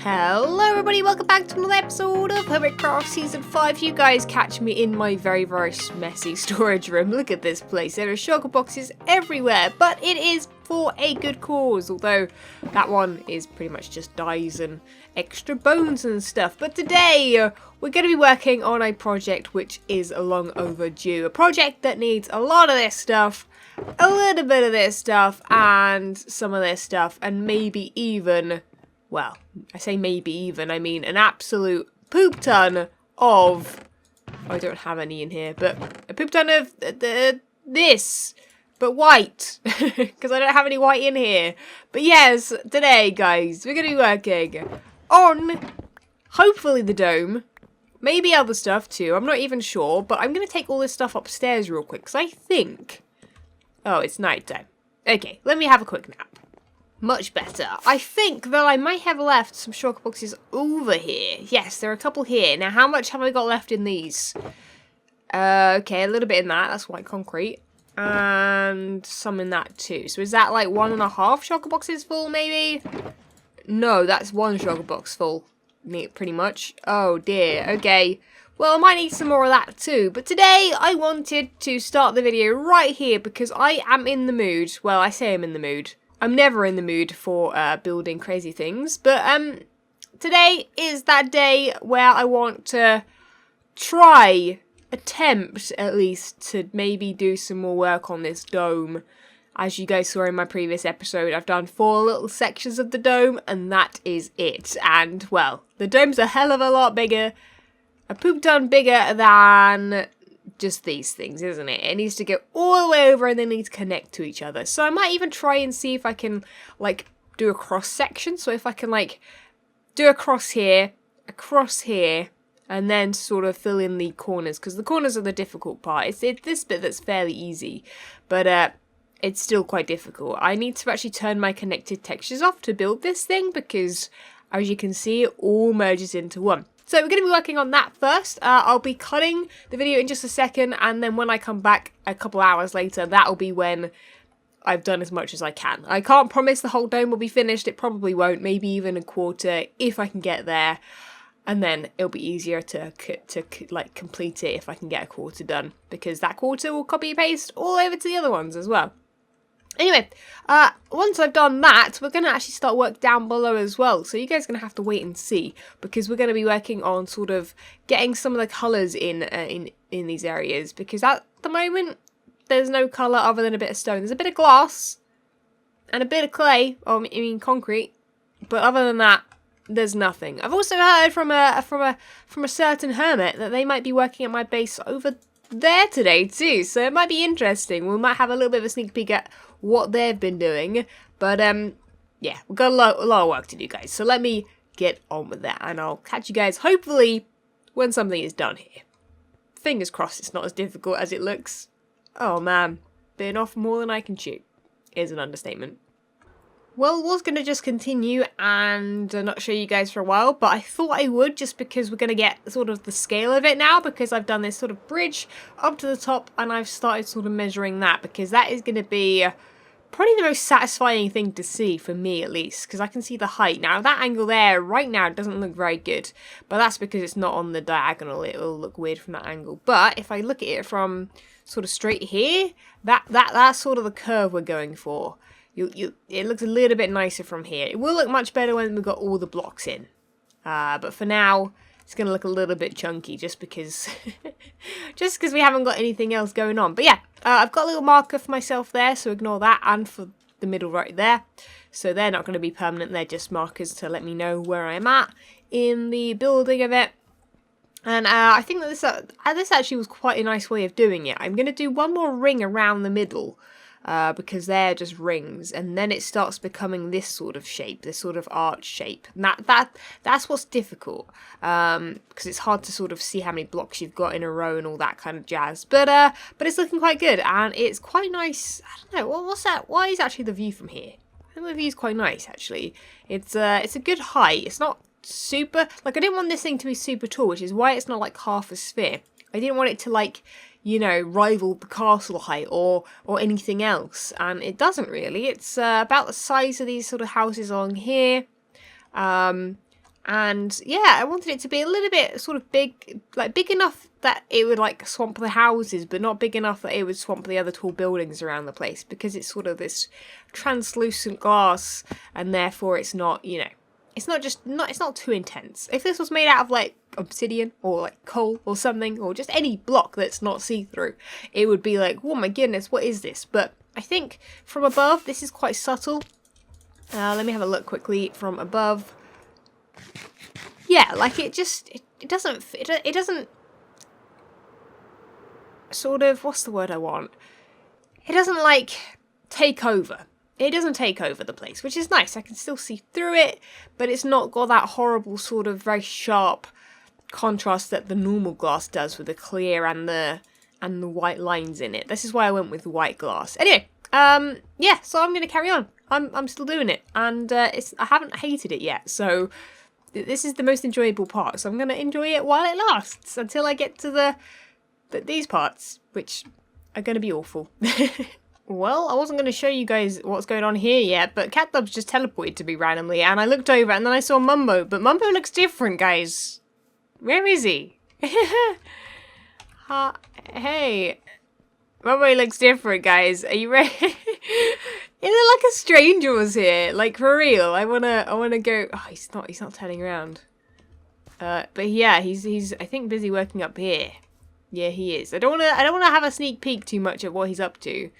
Hello everybody, welcome back to another episode of Hermitcraft Season 5. You guys catch me in my very messy storage room. Look at this place. There are sugar boxes everywhere, but it is for a good cause. Although that one is pretty much just dyes and extra bones and stuff. But today we're going to be working on a project which is long overdue. A project that needs a lot of this stuff, a little bit of this stuff, and some of this stuff, and maybe even... well, I say maybe even, I mean an absolute poop ton of... I don't have any in here, but a poop ton of this, but white, because I don't have any white in here. But yes, today, guys, we're going to be working on, hopefully, the dome, maybe other stuff too, I'm not even sure, but I'm going to take all this stuff upstairs real quick, because I think... oh, it's night time. Okay, let me have a quick nap. Much better. I think that I might have left some shulker boxes over here. Yes, there are a couple here. Now, how much have I got left in these? Okay, a little bit in that. That's white concrete. And some in that too. So is that like 1.5 shulker boxes full, maybe? No, that's 1 shulker box full. Pretty much. Oh dear. Okay. Well, I might need some more of that too. But today, I wanted to start the video right here because I am in the mood. Well, I say I'm in the mood. I'm never in the mood for building crazy things, but today is that day where I want to attempt at least, to maybe do some more work on this dome. As you guys saw in my previous episode, I've done 4 little sections of the dome, and that is it. And, well, the dome's a hell of a lot bigger, a poop ton bigger than... just these things, isn't it? It needs to go all the way over and they need to connect to each other. So I might even try and see if I can, like, do a cross section. So if I can, like, do a cross here, and then sort of fill in the corners. Because the corners are the difficult part. It's this bit that's fairly easy. But it's still quite difficult. I need to actually turn my connected textures off to build this thing. Because, as you can see, it all merges into one. So we're going to be working on that first. I'll be cutting the video in just a second, and then when I come back a couple hours later, that'll be when I've done as much as I can. I can't promise the whole dome will be finished. It probably won't. Maybe even a quarter if I can get there. And then it'll be easier to like complete it if I can get a quarter done, because that quarter will copy and paste all over to the other ones as well. Anyway, once I've done that, we're going to actually start work down below as well. So you guys are going to have to wait and see, because we're going to be working on sort of getting some of the colours in these areas. Because at the moment, there's no colour other than a bit of stone. There's a bit of glass and a bit of clay, or I mean concrete. But other than that, there's nothing. I've also heard from a certain hermit that they might be working at my base over there today too. So it might be interesting. We might have a little bit of a sneak peek at what they've been doing, but yeah, we've got a lot of work to do, guys, so let me get on with that, and I'll catch you guys hopefully when something is done here. Fingers crossed it's not as difficult as it looks. Oh man, bitten off more than I can chew is an understatement. Well, I was going to just continue and not show you guys for a while, but I thought I would, just because we're going to get sort of the scale of it now, because I've done this sort of bridge up to the top and I've started sort of measuring that, because that is going to be probably the most satisfying thing to see, for me at least, because I can see the height. Now, that angle there right now doesn't look very good, but that's because it's not on the diagonal. It will look weird from that angle. But if I look at it from sort of straight here, that's sort of the curve we're going for. It looks a little bit nicer from here. It will look much better when we've got all the blocks in. But for now, it's going to look a little bit chunky just because we haven't got anything else going on. But yeah, I've got a little marker for myself there, so ignore that, and for the middle right there. So they're not going to be permanent. They're just markers to let me know where I'm at in the building of it. And I think that this actually was quite a nice way of doing it. I'm going to do one more ring around the middle. Because they're just rings, and then it starts becoming this sort of shape, this sort of arch shape. And that's what's difficult, because it's hard to sort of see how many blocks you've got in a row and all that kind of jazz. But it's looking quite good, and it's quite nice. I don't know, what's that? Why is actually the view from here? I think the view's quite nice actually. It's a good height. It's not super, like, I didn't want this thing to be super tall, which is why it's not like half a sphere. I didn't want it to, like, you know, rival the castle height or anything else, and it doesn't really. It's about the size of these sort of houses along here. And yeah, I wanted it to be a little bit sort of big, like big enough that it would like swamp the houses, but not big enough that it would swamp the other tall buildings around the place, because it's sort of this translucent glass, and therefore it's not, you know, it's not too intense. If this was made out of like obsidian or like coal or something, or just any block that's not see-through, it would be like, oh my goodness, what is this? But I think from above, this is quite subtle. Let me have a look quickly from above. Yeah, like it doesn't sort of, what's the word I want? It doesn't like take over. It doesn't take over the place, which is nice. I can still see through it, but it's not got that horrible sort of very sharp contrast that the normal glass does with the clear and the white lines in it. This is why I went with white glass. Anyway, yeah, so I'm gonna carry on. I'm still doing it, and I haven't hated it yet, so this is the most enjoyable part. So I'm gonna enjoy it while it lasts until I get to these parts, which are gonna be awful. Well, I wasn't going to show you guys what's going on here yet, but CatDub's just teleported to me randomly, and I looked over and then I saw Mumbo, but Mumbo looks different, guys. Where is he? Hey. Mumbo looks different, guys. Are you ready? It looked like a stranger was here, like for real. I wanna go. Oh, he's not turning around. But yeah, he's I think busy working up here. Yeah, he is. I don't wanna have a sneak peek too much of what he's up to.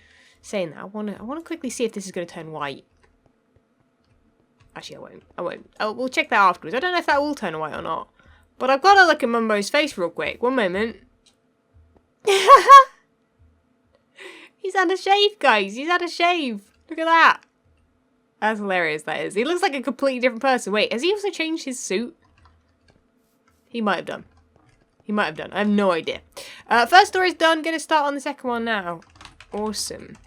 Saying that, I wanna quickly see if this is gonna turn white. Actually, I won't. We'll check that afterwards. I don't know if that will turn white or not. But I've got to look at Mumbo's face real quick. One moment. He's had a shave, guys. He's had a shave. Look at that. That's hilarious, that is. He looks like a completely different person. Wait, has he also changed his suit? He might have done. He might have done. I have no idea. First story's done. Gonna start on the second one now. Awesome.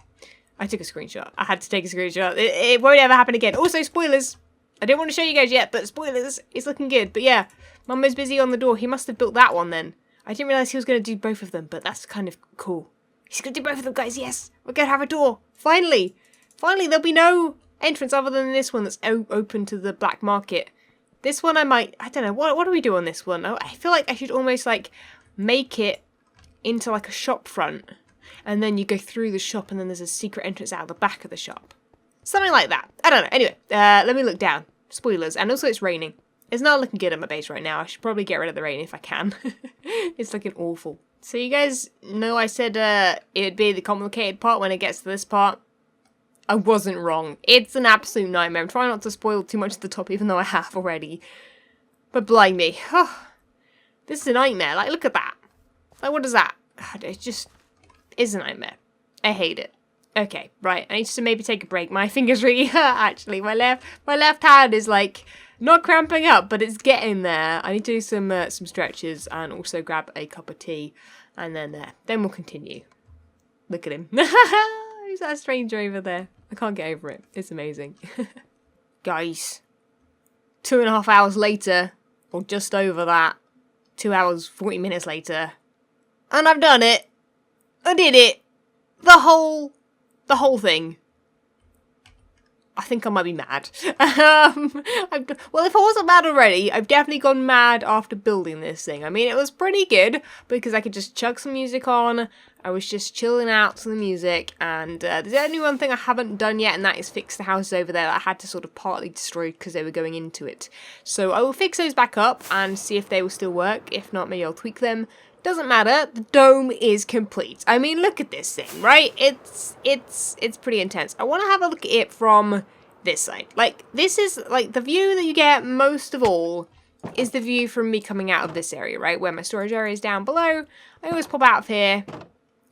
I took a screenshot. I had to take a screenshot. It won't ever happen again. Also, spoilers. I didn't want to show you guys yet, but spoilers. It's looking good. But yeah, Mumbo's busy on the door. He must have built that one then. I didn't realise he was going to do both of them, but that's kind of cool. He's going to do both of them, guys. Yes. We're going to have a door. Finally. Finally, there'll be no entrance other than this one that's open to the black market. This one I don't know. What do we do on this one? I feel like I should almost like make it into like a shop front. And then you go through the shop and then there's a secret entrance out the back of the shop. Something like that. I don't know. Anyway, let me look down. Spoilers. And also it's raining. It's not looking good at my base right now. I should probably get rid of the rain if I can. It's looking awful. So you guys know I said it'd be the complicated part when it gets to this part. I wasn't wrong. It's an absolute nightmare. I'm trying not to spoil too much at the top even though I have already. But blimey. Oh, this is a nightmare. Like, look at that. Like, what is that? It just is a nightmare. I hate it. Okay, right. I need to maybe take a break. My fingers really hurt, actually. My left hand is, like, not cramping up, but it's getting there. I need to do some stretches and also grab a cup of tea. And then we'll continue. Look at him. Who's that stranger over there? I can't get over it. It's amazing. Guys, 2.5 hours later, or just over that, 2 hours, 40 minutes later, and I've done it. I did it. The whole thing. I think I might be mad. Well, if I wasn't mad already, I've definitely gone mad after building this thing. I mean, it was pretty good because I could just chuck some music on. I was just chilling out to the music, and there's only one thing I haven't done yet, and that is fix the houses over there that I had to sort of partly destroy because they were going into it. So I will fix those back up and see if they will still work. If not, maybe I'll tweak them. Doesn't matter, the dome is complete. I mean, look at this thing, right? It's pretty intense. I want to have a look at it from this side. Like, this is, like, the view that you get most of all is the view from me coming out of this area, right? Where my storage area is down below. I always pop out of here,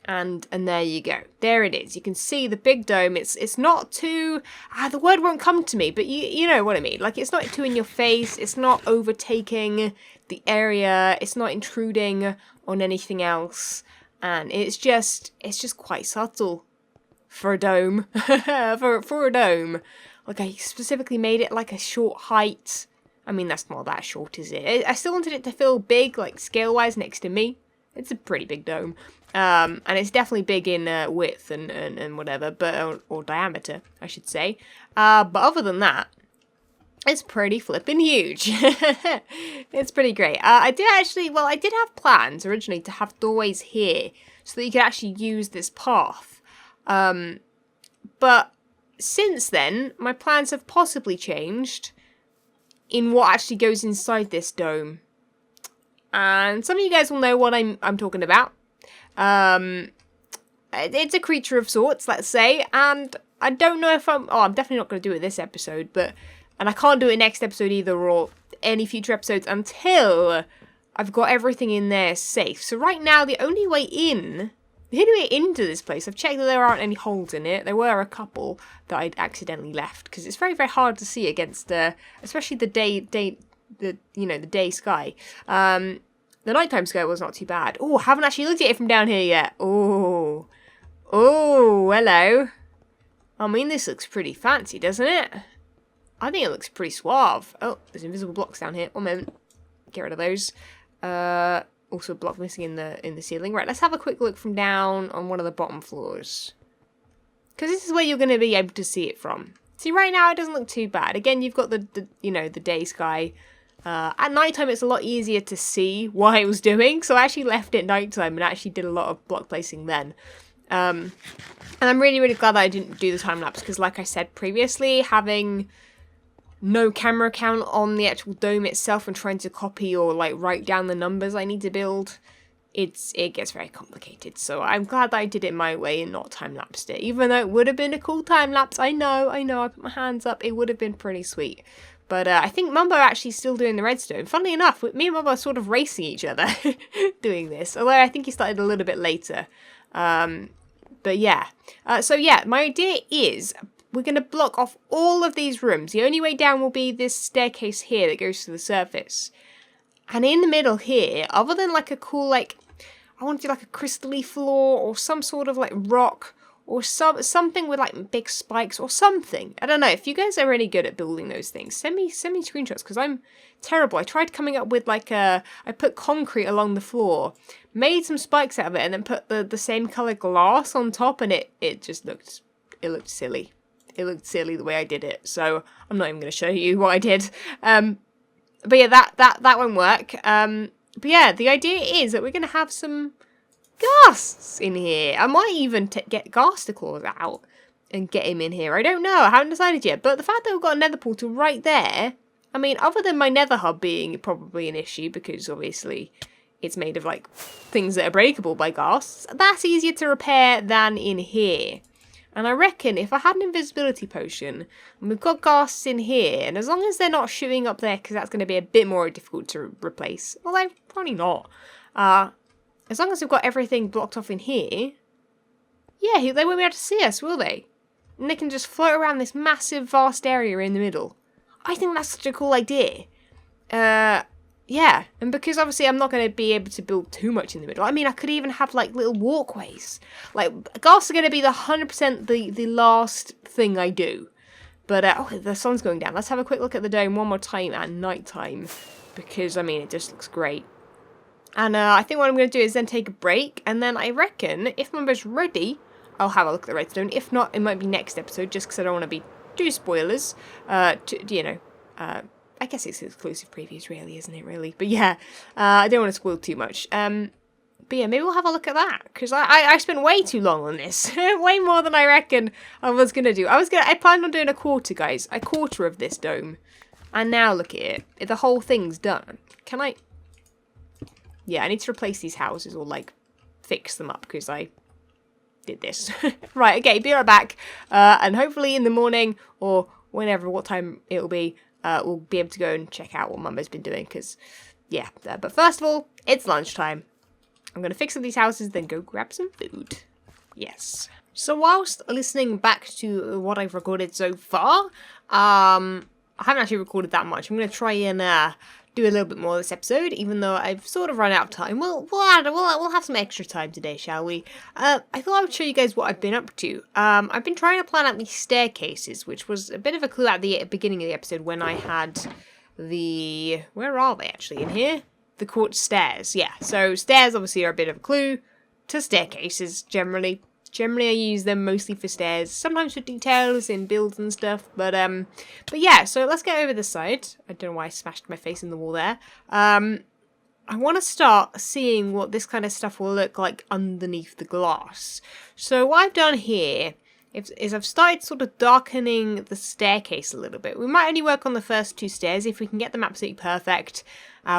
and there you go. There it is. You can see the big dome. It's not too, the word won't come to me, but you know what I mean. Like, it's not too in your face. It's not overtaking the area. It's not intruding on anything else, and it's just quite subtle for a dome. for a dome. Like, I specifically made it like a short height. I mean, that's not that short, is it? I still wanted it to feel big, like scale wise, next to me. It's a pretty big dome, and it's definitely big in width and whatever, but or diameter, I should say. But other than that, It's pretty flippin' huge. It's pretty great. I did have plans originally to have doorways here so that you could actually use this path. But since then, my plans have possibly changed in what actually goes inside this dome. And some of you guys will know what I'm talking about. It's a creature of sorts, let's say, and I don't know if I'm definitely not going to do it this episode, and I can't do it next episode either, or any future episodes, until I've got everything in there safe. So right now, the only way into this place, I've checked that there aren't any holes in it. There were a couple that I'd accidentally left, because it's very, very hard to see against, especially the day sky. The nighttime sky was not too bad. Oh, haven't actually looked at it from down here yet. Oh, hello. I mean, this looks pretty fancy, doesn't it? I think it looks pretty suave. Oh, there's invisible blocks down here. 1 moment. Get rid of those. Also a block missing in the ceiling. Right, let's have a quick look from down on one of the bottom floors. Because this is where you're going to be able to see it from. See, right now it doesn't look too bad. Again, you've got the day sky. At nighttime, it's a lot easier to see what I was doing. So I actually left it nighttime and actually did a lot of block placing then. And I'm really, really glad that I didn't do the time lapse. Because like I said previously, having no camera count on the actual dome itself and trying to copy or like write down the numbers I need to build, it gets very complicated. So I'm glad that I did it my way and not time-lapsed it. Even though it would have been a cool time-lapse. I know, I put my hands up. It would have been pretty sweet. But I think Mumbo are actually still doing the redstone. Funnily enough, me and Mumbo are sort of racing each other doing this. Although I think he started a little bit later. But yeah. So yeah, my idea is we're going to block off all of these rooms. The only way down will be this staircase here that goes to the surface. And in the middle here, other than like a cool, like, I want to do like a crystal-y floor or some sort of like rock or something with like big spikes or something. I don't know. If you guys are really good at building those things, send me screenshots because I'm terrible. I tried coming up with like I put concrete along the floor, made some spikes out of it, and then put the same color glass on top, and it just looked silly. It looked silly the way I did it, so I'm not even going to show you what I did. But yeah, that won't work. But yeah, the idea is that we're going to have some ghasts in here. I might even get Ghastaclaws out and get him in here. I don't know. I haven't decided yet. But the fact that we've got a nether portal right there, I mean, other than my nether hub being probably an issue because obviously it's made of like things that are breakable by ghasts, that's easier to repair than in here. And I reckon if I had an invisibility potion, and we've got ghasts in here, and as long as they're not shooting up there, because that's going to be a bit more difficult to replace, although probably not, as long as we've got everything blocked off in here, yeah, they won't be able to see us, will they? And they can just float around this massive, vast area in the middle. I think that's such a cool idea. Yeah, and because obviously I'm not going to be able to build too much in the middle. I mean, I could even have like little walkways. Like, ghasts are going to be the 100% the last thing I do. But, oh, the sun's going down. Let's have a quick look at the dome one more time at night time. Because, I mean, it just looks great. And I think what I'm going to do is then take a break. And then I reckon, if Mumbo's ready, I'll have a look at the redstone. If not, it might be next episode, just because I don't want to be too spoilers. I guess it's exclusive previews, really, isn't it, really? But yeah, I don't want to spoil too much. But yeah, maybe we'll have a look at that, because I spent way too long on this. Way more than I reckon I was going to do. I planned on doing a quarter, guys. A quarter of this dome. And now look at it. The whole thing's done. Can I... Yeah, I need to replace these houses or, like, fix them up, because I did this. Right, okay, be right back. And hopefully in the morning, or whenever, what time it'll be, we'll be able to go and check out what Mumbo's been doing, because, yeah. But first of all, it's lunchtime. I'm going to fix up these houses, then go grab some food. Yes. So whilst listening back to what I've recorded so far, I haven't actually recorded that much. I'm going to try and do a little bit more this episode, even though I've sort of run out of time. We'll have some extra time today, shall we? I thought I would show you guys what I've been up to. I've been trying to plan out these staircases, which was a bit of a clue at the beginning of the episode when I had the... Where are they actually? In here? The quartz stairs. Yeah, so stairs obviously are a bit of a clue to staircases generally. Generally, I use them mostly for stairs, sometimes for details in builds and stuff. But yeah. So let's get over this side. I don't know why I smashed my face in the wall there. I want to start seeing what this kind of stuff will look like underneath the glass. So what I've done here is I've started sort of darkening the staircase a little bit. We might only work on the first 2 stairs. If we can get them absolutely perfect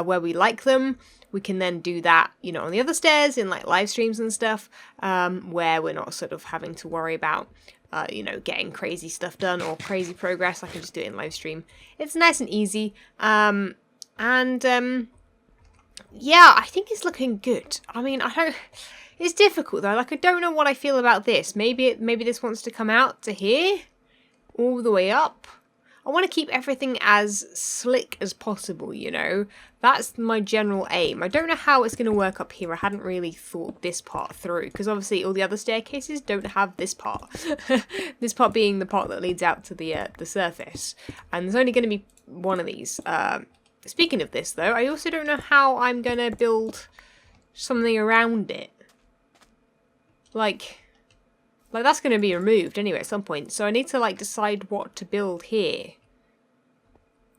where we like them, we can then do that, you know, on the other stairs in like live streams and stuff, where we're not sort of having to worry about, you know, getting crazy stuff done or crazy progress. I can just do it in live stream. It's nice and easy. Yeah, I think it's looking good. I mean, it's difficult though. Like, I don't know what I feel about this. Maybe this wants to come out to here, all the way up. I want to keep everything as slick as possible, you know. That's my general aim. I don't know how it's going to work up here. I hadn't really thought this part through, because obviously all the other staircases don't have this part. This part being the part that leads out to the surface. And there's only going to be one of these. Speaking of this though, I also don't know how I'm going to build something around it. Like that's going to be removed anyway at some point. So I need to like decide what to build here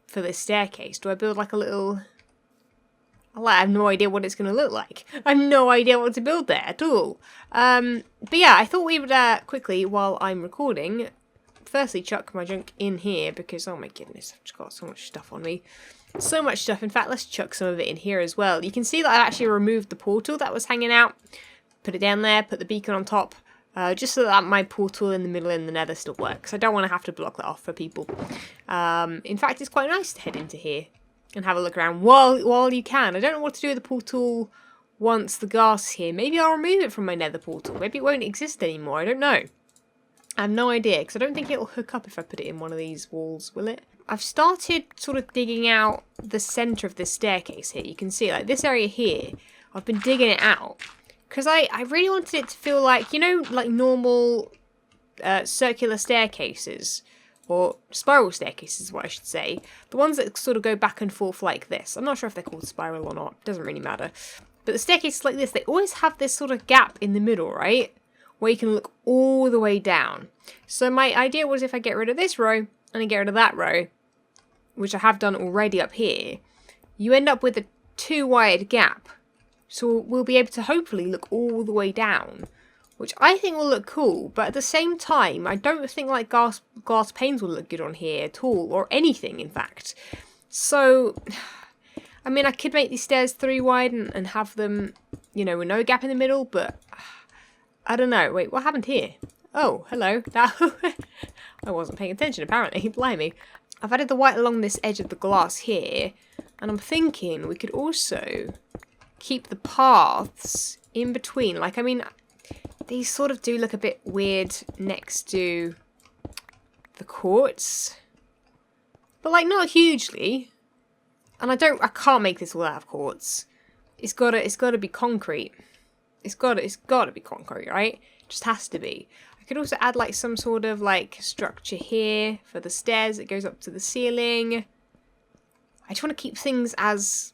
for this staircase. Do I build like a little... I have no idea what it's going to look like. I have no idea what to build there at all. But yeah, I thought we would quickly, while I'm recording, firstly chuck my junk in here because, oh my goodness, I've just got so much stuff on me. So much stuff. In fact, let's chuck some of it in here as well. You can see that I actually removed the portal that was hanging out. Put it down there, put the beacon on top. Just so that my portal in the middle in the nether still works. I don't want to have to block that off for people. In fact, it's quite nice to head into here and have a look around while you can. I don't know what to do with the portal once the glass is here. Maybe I'll remove it from my nether portal. Maybe it won't exist anymore. I don't know. I have no idea, because I don't think it'll hook up if I put it in one of these walls, will it? I've started sort of digging out the centre of this staircase here. You can see, like, this area here, I've been digging it out. Because I really wanted it to feel like, you know, like normal circular staircases, or spiral staircases is what I should say. The ones that sort of go back and forth like this. I'm not sure if they're called spiral or not. Doesn't really matter. But the staircases like this, they always have this sort of gap in the middle, right? Where you can look all the way down. So my idea was if I get rid of this row, and I get rid of that row, which I have done already up here, you end up with a 2-wired gap. So we'll be able to hopefully look all the way down, which I think will look cool. But at the same time, I don't think like glass panes will look good on here at all, or anything, in fact. So, I mean, I could make these stairs 3 wide and have them, you know, with no gap in the middle, but I don't know. Wait, what happened here? Oh, hello. I wasn't paying attention, apparently. Blimey. I've added the white along this edge of the glass here, and I'm thinking we could also keep the paths in between. Like, I mean, these sort of do look a bit weird next to the quartz, but like not hugely. And I can't make this all out of quartz. It's gotta be concrete. It's gotta be concrete, right? It just has to be. I could also add like some sort of like structure here for the stairs that goes up to the ceiling. I just want to keep things as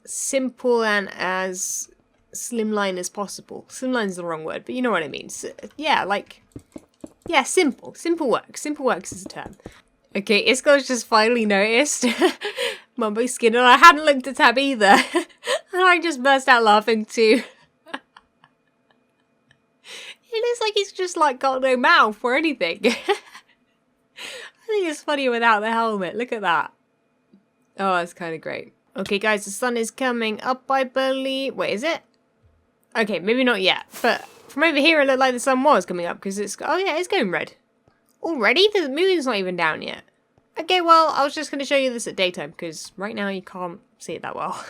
simple and as slimline as possible. Slimline is the wrong word, but you know what I mean. So, yeah, like, yeah, simple. Simple works. Simple works is a term. Okay, Isco's just finally noticed Mumbo's skin, and I hadn't looked at Tab either. And I just burst out laughing too. It looks like he's just like got no mouth or anything. I think it's funny without the helmet. Look at that. Oh, that's kind of great. Okay, guys, the sun is coming up, I believe. Wait, is it? Okay, maybe not yet. But from over here, it looked like the sun was coming up because it's... Oh, yeah, it's going red. Already? The moon's not even down yet. Okay, well, I was just going to show you this at daytime because right now you can't see it that well.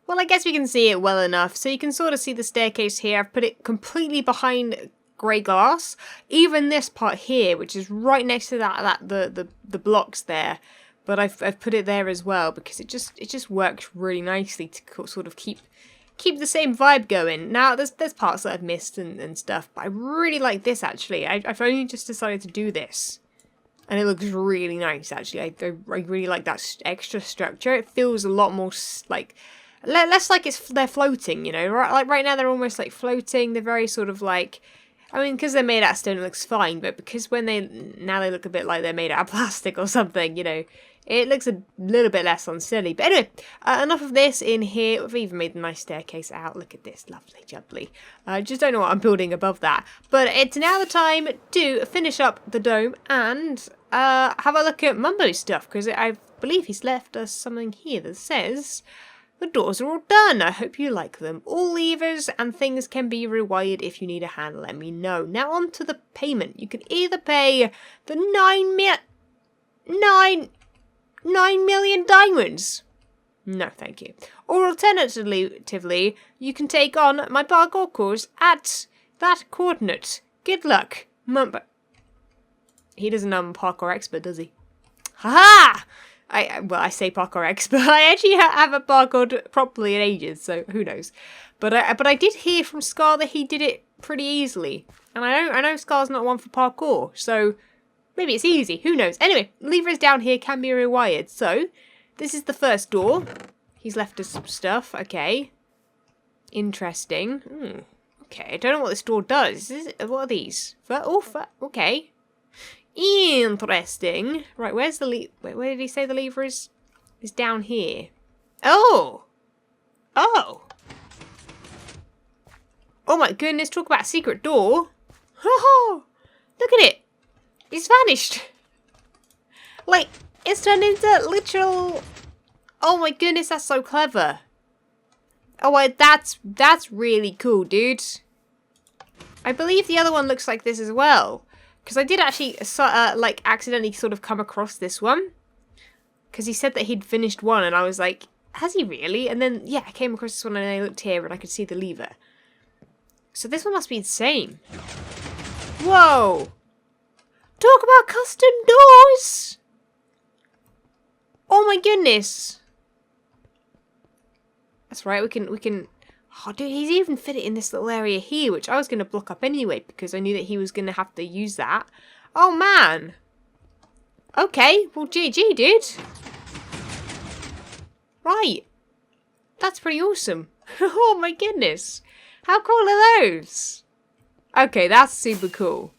Well, I guess we can see it well enough. So you can sort of see the staircase here. I've put it completely behind grey glass. Even this part here, which is right next to the blocks there. But I've put it there as well because it just works really nicely to sort of keep the same vibe going. Now there's parts that I've missed and stuff, but I really like this actually. I've only just decided to do this, and it looks really nice actually. I really like that extra structure. It feels a lot more like less like they're floating, you know. Like right now they're almost like floating. They're very sort of like I mean, because they're made out of stone, it looks fine, but because now they look a bit like they're made out of plastic or something, you know, it looks a little bit less unsteady. But anyway, enough of this in here. We've even made a nice staircase out. Look at this, lovely jubbly. I just don't know what I'm building above that. But it's now the time to finish up the dome and have a look at Mumbo's stuff, because I believe he's left us something here that says the doors are all done. I hope you like them. All levers and things can be rewired. If you need a hand, let me know. Now on to the payment. You can either pay the 9 million diamonds. No, thank you. Or alternatively, you can take on my parkour course at that coordinate. Good luck, Mumbo. He doesn't know I'm a parkour expert, does he? Haha! I say parkour expert. I actually haven't parkoured properly in ages, so who knows? But I did hear from Scar that he did it pretty easily, and I know Scar's not one for parkour, so maybe it's easy. Who knows? Anyway, levers down here can be rewired. So this is the first door. He's left us some stuff. Okay, interesting. Okay, I don't know what this door does. What are these? Okay. Interesting. Right, where's the lever? Where did he say the lever is? Is down here. Oh! Oh! Oh my goodness, talk about a secret door. Oh, look at it. It's vanished. Like, it's turned into literal... Oh my goodness, that's so clever. Oh, wait, that's really cool, dude. I believe the other one looks like this as well. Because I did actually, like, accidentally sort of come across this one. Because he said that he'd finished one, and I was like, has he really? And then, yeah, I came across this one, and I looked here, and I could see the lever. So this one must be the same. Whoa! Talk about custom doors! Oh my goodness! That's right, we can... Oh, dude, he's even fit it in this little area here, which I was going to block up anyway, because I knew that he was going to have to use that. Oh, man. Okay, well, GG, dude. Right. That's pretty awesome. Oh, my goodness. How cool are those? Okay, that's super cool.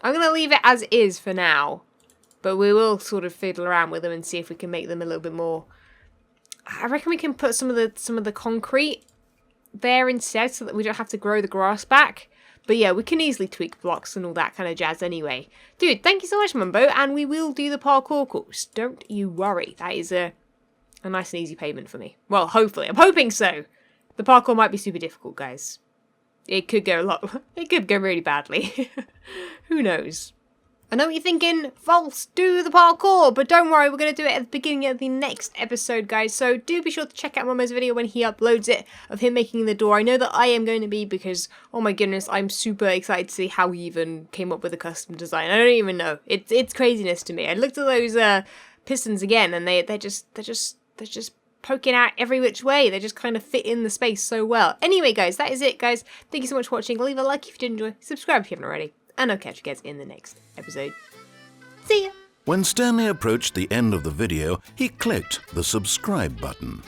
I'm going to leave it as is for now, but we will sort of fiddle around with them and see if we can make them a little bit more... I reckon we can put some of the concrete there instead, so that we don't have to grow the grass back. But yeah, we can easily tweak blocks and all that kind of jazz anyway. Dude, thank you so much, Mumbo, and we will do the parkour course. Don't you worry. That is a nice and easy payment for me. Well, hopefully. I'm hoping so. The parkour might be super difficult, guys. It could go it could go really badly. Who knows? I know what you're thinking, False, do the parkour, but don't worry, we're going to do it at the beginning of the next episode, guys, so do be sure to check out Mumbo's video when he uploads it, of him making the door. I know that I am going to be, because, oh my goodness, I'm super excited to see how he even came up with a custom design. I don't even know. It's craziness to me. I looked at those pistons again, and they're just poking out every which way. They just kind of fit in the space so well. Anyway, guys, that is it, guys. Thank you so much for watching. Leave a like if you did enjoy, subscribe if you haven't already, and I'll catch you guys in the next episode. See ya! When Stanley approached the end of the video, he clicked the subscribe button.